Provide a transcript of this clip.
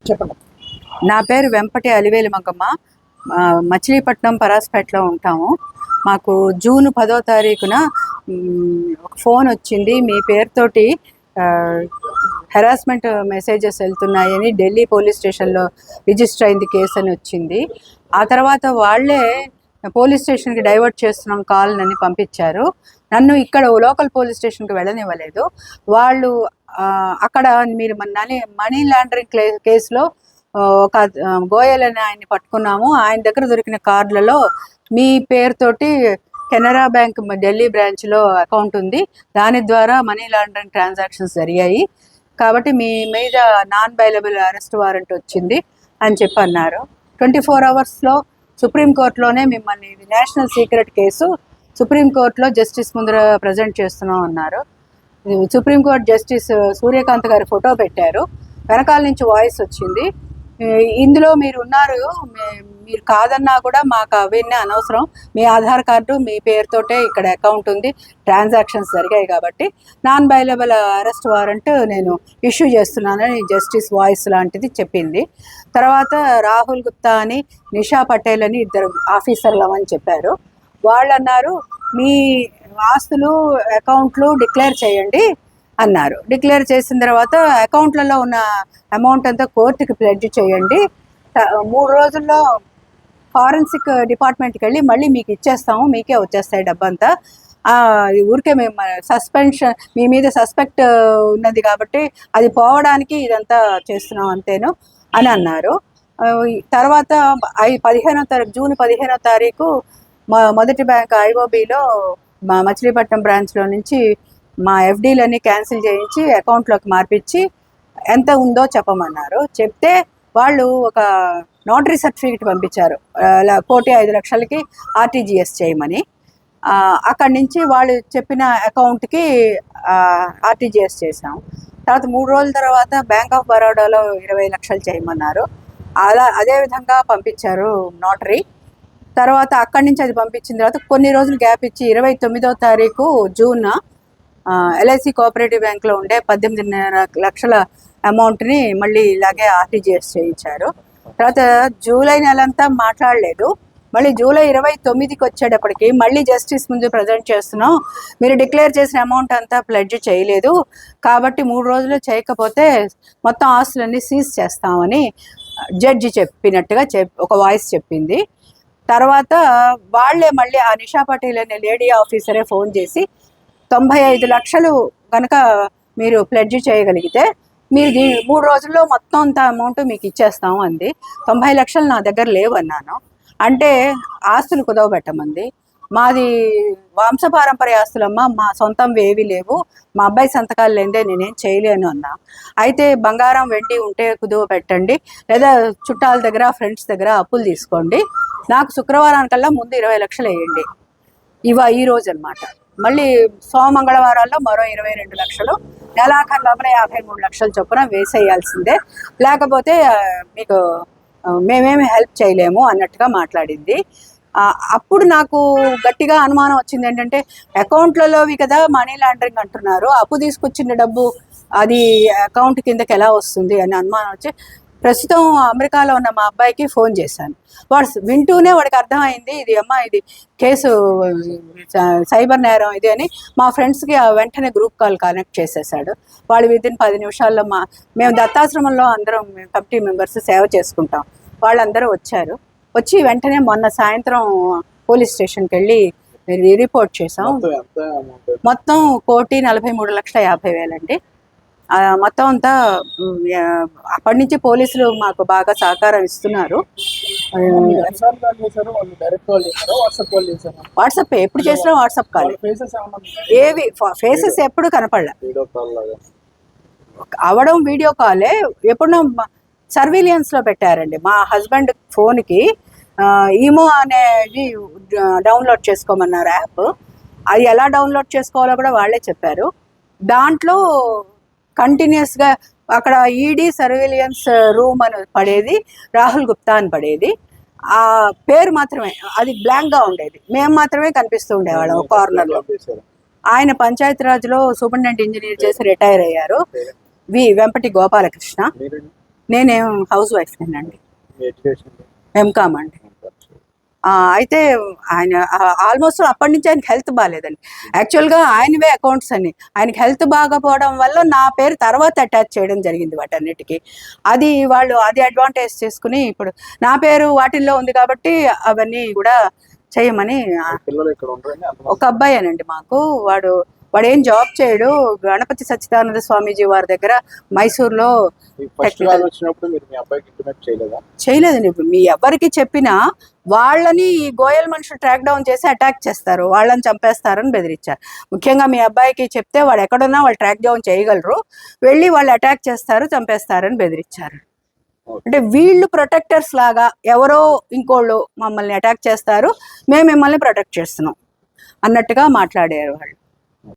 చెప్పండి. నా పేరు వెంపటి అలివేలు మంగమ్మ. మచిలీపట్నం పరాస్పేటలో ఉంటాము. మాకు జూన్ 10వ తారీఖున ఒక ఫోన్ వచ్చింది. మీ పేరుతోటి హెరాస్మెంట్ మెసేజెస్ వెళ్తున్నాయని ఢిల్లీ పోలీస్ స్టేషన్లో రిజిస్టర్ అయింది కేసు అని వచ్చింది. ఆ తర్వాత వాళ్ళే పోలీస్ స్టేషన్కి డైవర్ట్ చేస్తున్నాం కాల్ అని పంపించారు. నన్ను ఇక్కడ లోకల్ పోలీస్ స్టేషన్కి వెళ్ళనివ్వలేదు. వాళ్ళు అక్కడ మీరు మనీ లాండరింగ్ కేసులో ఒక గోయల్ అని ఆయన్ని పట్టుకున్నాము. ఆయన దగ్గర దొరికిన కార్డులలో మీ పేరుతోటి కెనరా బ్యాంక్ ఢిల్లీ బ్రాంచ్లో అకౌంట్ ఉంది, దాని ద్వారా మనీ లాండరింగ్ ట్రాన్సాక్షన్స్ జరిగాయి కాబట్టి మీ మీద నాన్ బైలబుల్ అరెస్ట్ వారెంట్ వచ్చింది అని చెప్పి అన్నారు. 24 అవర్స్లో సుప్రీంకోర్టులోనే మిమ్మల్ని ఇది నేషనల్ సీక్రెట్ కేసు సుప్రీంకోర్టులో జస్టిస్ ముందర ప్రజెంట్ చేస్తున్నాం అన్నారు. సుప్రీంకోర్టు జస్టిస్ సూర్యకాంత్ గారి ఫోటో పెట్టారు. వెనకాల నుంచి వాయిస్ వచ్చింది, ఇందులో మీరు ఉన్నారు, మీరు కాదన్నా కూడా మాకు అవన్నీ అనవసరం, మీ ఆధార్ కార్డు మీ పేరుతోటే ఇక్కడ అకౌంట్ ఉంది, ట్రాన్సాక్షన్స్ జరిగాయి కాబట్టి నాన్ బైలబుల్ అరెస్ట్ వారెంట్ నేను ఇష్యూ చేస్తున్నానని జస్టిస్ వాయిస్ లాంటిది చెప్పింది. తర్వాత రాహుల్ గుప్తా అని నిషా పటేల్ అని ఇద్దరు ఆఫీసర్లు అని చెప్పారు. వాళ్ళు అన్నారు మీ ఆస్తులు అకౌంట్లు డిక్లేర్ చేయండి అన్నారు. డిక్లేర్ చేసిన తర్వాత అకౌంట్లలో ఉన్న అమౌంట్ అంతా కోర్టుకి ప్లెడ్జ్ చేయండి, 3 రోజుల్లో ఫారెన్సిక్ డిపార్ట్మెంట్కి వెళ్ళి మళ్ళీ మీకు ఇచ్చేస్తాము, మీకే వచ్చేస్తాయి డబ్బంతా, ఊరికే మేము సస్పెన్షన్ మీ మీద సస్పెక్ట్ ఉన్నది కాబట్టి అది పోవడానికి ఇదంతా చేస్తున్నాం అంతేను అని అన్నారు. తర్వాత జూన్ 15వ తారీఖు మొదటి బ్యాంక్ ఐఓబిలో మా మచిలీపట్నం బ్రాంచ్లో నుంచి మా ఎఫ్డీలన్నీ క్యాన్సిల్ చేయించి అకౌంట్లోకి మార్పించి ఎంత ఉందో చెప్పమన్నారు. చెప్తే వాళ్ళు ఒక నోటరీ సర్టిఫికేట్ పంపించారు 1,05,00,000కి ఆర్టీజీఎస్ చేయమని. అక్కడి నుంచి వాళ్ళు చెప్పిన అకౌంట్కి ఆర్టీజీఎస్ చేసాం. తర్వాత 3 రోజుల తర్వాత బ్యాంక్ ఆఫ్ బరోడాలో 20 లక్షలు చేయమన్నారు. అదేవిధంగా పంపించారు నోటరీ. తర్వాత అక్కడి నుంచి అది పంపించిన తర్వాత కొన్ని రోజులు గ్యాప్ ఇచ్చి 29వ తారీఖు జూన్ ఎల్ఐసి కోఆపరేటివ్ బ్యాంక్లో ఉండే 18.5 లక్షల అమౌంట్ని మళ్ళీ ఇలాగే ఆర్టీజీఎస్ చేయించారు. తర్వాత జూలై నెలంతా మాట్లాడలేదు. మళ్ళీ జూలై 29కి వచ్చేటప్పటికి మళ్ళీ జస్టిస్ ముందు ప్రజెంట్ చేస్తున్నాం, మీరు డిక్లేర్ చేసిన అమౌంట్ అంతా ప్లెడ్జ్ చేయలేదు కాబట్టి 3 రోజులు చేయకపోతే మొత్తం ఆస్తులన్నీ సీజ్ చేస్తామని జడ్జి చెప్పినట్టుగా ఒక వాయిస్ చెప్పింది. తర్వాత వాళ్ళే మళ్ళీ ఆ నిషా పటేల్ అనే లేడీ ఆఫీసరే ఫోన్ చేసి 95 లక్షలు కనుక మీరు ప్లెడ్జ్ చేయగలిగితే మీరు 3 రోజుల్లో మొత్తం అంత అమౌంట్ మీకు ఇచ్చేస్తాము అంది. 90 లక్షలు నా దగ్గర లేవు అన్నాను. అంటే ఆస్తులు కుదవబెట్టమంది. మాది వంశపారంపర్య ఆస్తులమ్మ, మా సొంతం ఏవి లేవు, మా అబ్బాయి సంతకాలు లేదే నేనేం చేయలేను అన్నా. అయితే బంగారం వెండి ఉంటే కుదువ పెట్టండి, లేదా చుట్టాల దగ్గర ఫ్రెండ్స్ దగ్గర అప్పులు తీసుకోండి, నాకు శుక్రవారానికల్లా ముందు 20 లక్షలు వేయండి, ఈ రోజు అనమాట. మళ్ళీ మంగళవారాల్లో మరో 22 లక్షలు, నెలాఖరు లోపల 53 లక్షల చొప్పున వేసేయాల్సిందే, లేకపోతే మీకు మేమేమి హెల్ప్ చేయలేము అన్నట్టుగా మాట్లాడింది. అప్పుడు నాకు గట్టిగా అనుమానం వచ్చింది ఏంటంటే, అకౌంట్లలోవి కదా మనీ లాండరింగ్ అంటున్నారు, అప్పు తీసుకొచ్చిన డబ్బు అది అకౌంట్ కిందకి ఎలా వస్తుంది అని అనుమానం వచ్చి ప్రస్తుతం అమెరికాలో ఉన్న మా అబ్బాయికి ఫోన్ చేశాను. వాడు వింటూనే వాడికి అర్థమైంది ఇది కేసు సైబర్ నేరం ఇది అని. మా ఫ్రెండ్స్కి వెంటనే గ్రూప్ కాల్ కనెక్ట్ చేసేసాడు. వాళ్ళు విదిన్ 10 నిమిషాల్లో మేము దత్తాశ్రమంలో అందరం కమిటీ మెంబర్స్ సేవ చేసుకుంటాం, వాళ్ళందరూ వచ్చారు. వచ్చి వెంటనే మొన్న సాయంత్రం పోలీస్ స్టేషన్కి వెళ్ళి రిపోర్ట్ చేసాం. మొత్తం 1,43,50,000 అండి. మొత్తం అంతా అప్పటి నుంచి పోలీసులు మాకు బాగా సహకారం ఇస్తున్నారు. వాట్సాప్ ఎప్పుడు చేసినా వాట్సాప్ కాల్, ఏవి ఫేసెస్ ఎప్పుడు కనపడలే, అవడం వీడియో కాలే. ఎప్పుడో సర్వీలియన్స్లో పెట్టారండి. మా హస్బెండ్ ఫోన్కి ఈమో అనేది డౌన్లోడ్ చేసుకోమన్నారు యాప్. అది ఎలా డౌన్లోడ్ చేసుకోవాలో కూడా వాళ్ళే చెప్పారు. దాంట్లో కంటిన్యూస్గా అక్కడ ఈడీ సర్వేలియన్స్ రూమ్ అని పడేది, రాహుల్ గుప్తా అని పడేది. ఆ పేరు మాత్రమే అది బ్లాంక్గా ఉండేది, మేము మాత్రమే కనిపిస్తూ ఉండేవాళ్ళం కార్నర్లో. ఆయన పంచాయతీరాజ్లో సూపరింటెండెంట్ ఇంజనీర్ చేసి రిటైర్ అయ్యారు, వెంపటి గోపాలకృష్ణ. నేనేం హౌస్ వైఫ్నేనండి, ఎంకామ్ అండి. అయితే ఆయన ఆల్మోస్ట్ అప్పటి నుంచి ఆయనకి హెల్త్ బాగాలేదండి. యాక్చువల్గా ఆయనవే అకౌంట్స్ అని, ఆయనకి హెల్త్ బాగాపోవడం వల్ల నా పేరు తర్వాత అటాచ్ చేయడం జరిగింది వాటన్నిటికీ. అది వాళ్ళు అది అడ్వాంటేజ్ చేసుకుని ఇప్పుడు నా పేరు వాటిల్లో ఉంది కాబట్టి అవన్నీ కూడా చేయమని. ఒక అబ్బాయేనండి మాకు, వాడు ఏం జాబ్ చేయడు, గణపతి సచ్చిదానంద స్వామీజీ వారి దగ్గర మైసూర్లో చేయలేదండి. మీ ఎవరికి చెప్పినా వాళ్ళని ఈ గోయల్ మనుషులు ట్రాక్ డౌన్ చేసి అటాక్ చేస్తారు, వాళ్ళని చంపేస్తారని బెదిరించారు. ముఖ్యంగా మీ అబ్బాయికి చెప్తే వాడు ఎక్కడున్నా వాళ్ళు ట్రాక్ డౌన్ చేయగలరు, వెళ్ళి వాళ్ళు అటాక్ చేస్తారు, చంపేస్తారని బెదిరించారు. అంటే వీళ్ళు ప్రొటెక్టర్స్ లాగా ఎవరో ఇంకోళ్ళు మమ్మల్ని అటాక్ చేస్తారు, మేము మిమ్మల్ని ప్రొటెక్ట్ చేస్తున్నాం అన్నట్టుగా మాట్లాడారు వాళ్ళు.